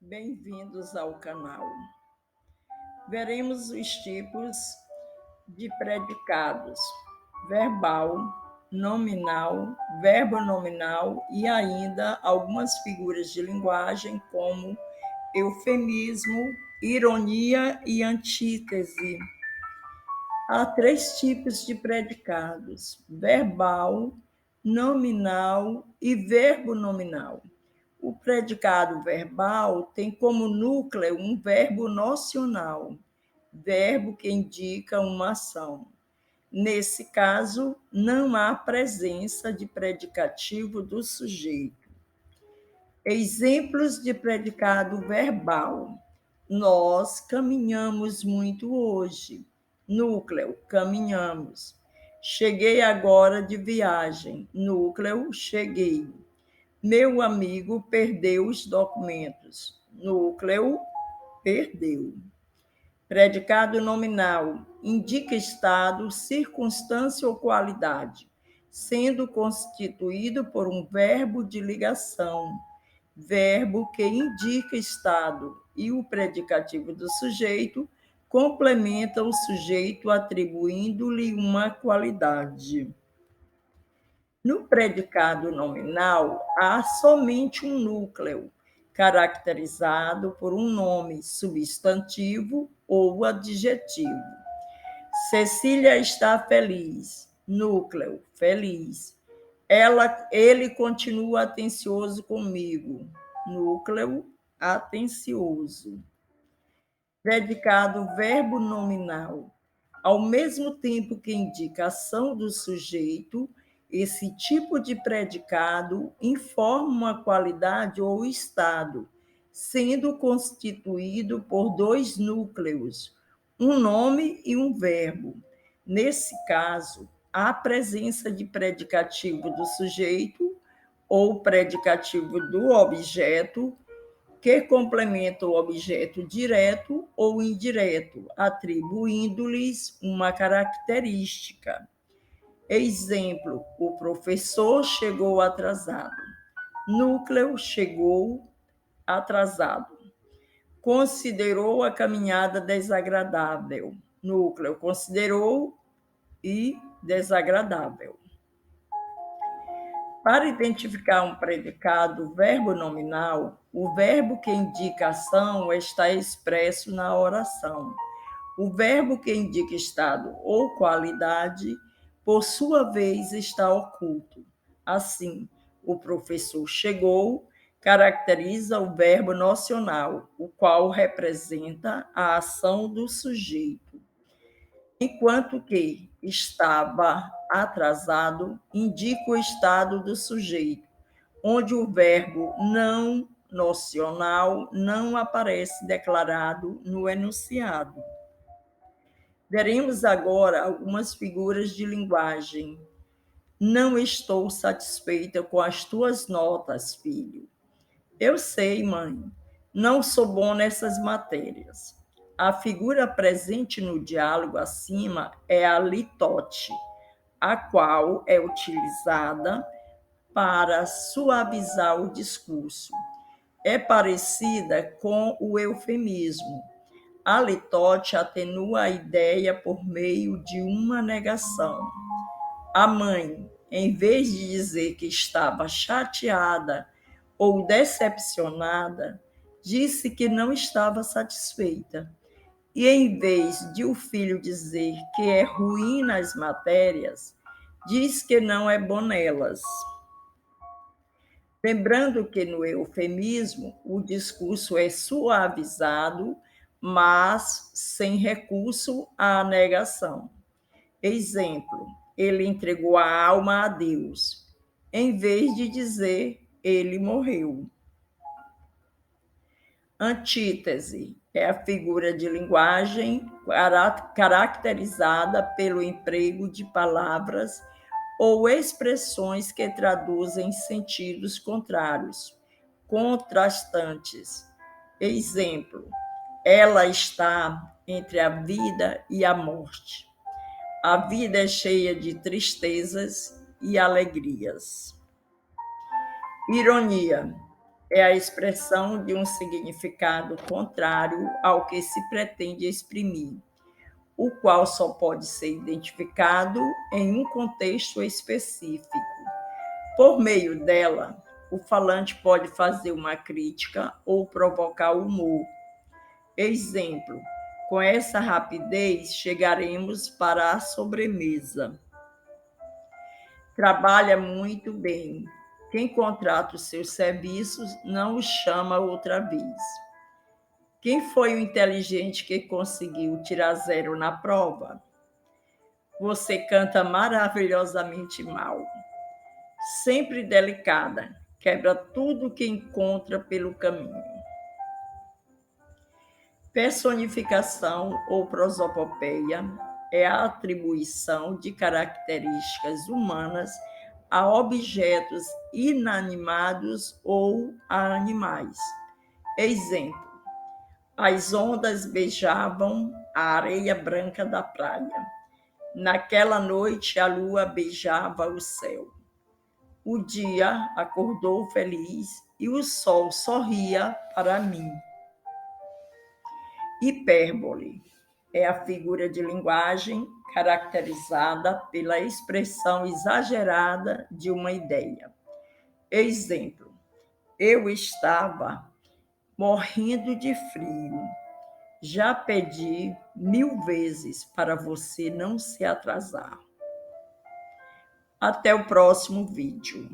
Bem-vindos ao canal. Veremos os tipos de predicados: verbal, nominal, verbo nominal e ainda algumas figuras de linguagem como eufemismo, ironia e antítese. Há três tipos de predicados: verbal, nominal e verbo nominal. O predicado verbal tem como núcleo um verbo nocional, verbo que indica uma ação. Nesse caso, não há presença de predicativo do sujeito. Exemplos de predicado verbal: nós caminhamos muito hoje. Núcleo, caminhamos. Cheguei agora de viagem. Núcleo, cheguei. Meu amigo perdeu os documentos. Núcleo, perdeu. Predicado nominal indica estado, circunstância ou qualidade, sendo constituído por um verbo de ligação, verbo que indica estado, e o predicativo do sujeito complementa o sujeito atribuindo-lhe uma qualidade. No predicado nominal, há somente um núcleo, caracterizado por um nome substantivo ou adjetivo. Cecília está feliz. Núcleo, feliz. Ele continua atencioso comigo. Núcleo, atencioso. Predicado verbo nominal. Ao mesmo tempo que indica a ação do sujeito, esse tipo de predicado informa uma qualidade ou estado, sendo constituído por dois núcleos, um nome e um verbo. Nesse caso, há presença de predicativo do sujeito ou predicativo do objeto, que complementa o objeto direto ou indireto, atribuindo-lhes uma característica. Exemplo: o professor chegou atrasado. Núcleo, chegou atrasado. Considerou a caminhada desagradável. Núcleo, considerou e desagradável. Para identificar um predicado verbo nominal, o verbo que indica ação está expresso na oração. O verbo que indica estado ou qualidade, por sua vez, está oculto. Assim, o professor chegou caracteriza o verbo nocional, o qual representa a ação do sujeito, enquanto que estava atrasado indica o estado do sujeito, onde o verbo não nocional não aparece declarado no enunciado. Veremos agora algumas figuras de linguagem. Não estou satisfeita com as tuas notas, filho. Eu sei, mãe, não sou bom nessas matérias. A figura presente no diálogo acima é a litote, a qual é utilizada para suavizar o discurso. É parecida com o eufemismo. A litote atenua a ideia por meio de uma negação. A mãe, em vez de dizer que estava chateada ou decepcionada, disse que não estava satisfeita. E em vez de o filho dizer que é ruim nas matérias, diz que não é bom nelas. Lembrando que no eufemismo o discurso é suavizado, mas sem recurso à negação. Exemplo: ele entregou a alma a Deus, em vez de dizer ele morreu. Antítese é a figura de linguagem caracterizada pelo emprego de palavras ou expressões que traduzem sentidos contrários, contrastantes. Exemplo: ela está entre a vida e a morte. A vida é cheia de tristezas e alegrias. Ironia é a expressão de um significado contrário ao que se pretende exprimir, o qual só pode ser identificado em um contexto específico. Por meio dela, o falante pode fazer uma crítica ou provocar humor. Exemplo: com essa rapidez chegaremos para a sobremesa. Trabalha muito bem. Quem contrata os seus serviços não o chama outra vez. Quem foi o inteligente que conseguiu tirar 0 na prova? Você canta maravilhosamente mal. Sempre delicada, quebra tudo que encontra pelo caminho. Personificação ou prosopopeia é a atribuição de características humanas a objetos inanimados ou a animais. Exemplo: as ondas beijavam a areia branca da praia. Naquela noite a lua beijava o céu. O dia acordou feliz e o sol sorria para mim. Hipérbole é a figura de linguagem caracterizada pela expressão exagerada de uma ideia. Exemplo: eu estava morrendo de frio. Já pedi 1000 vezes para você não se atrasar. Até o próximo vídeo.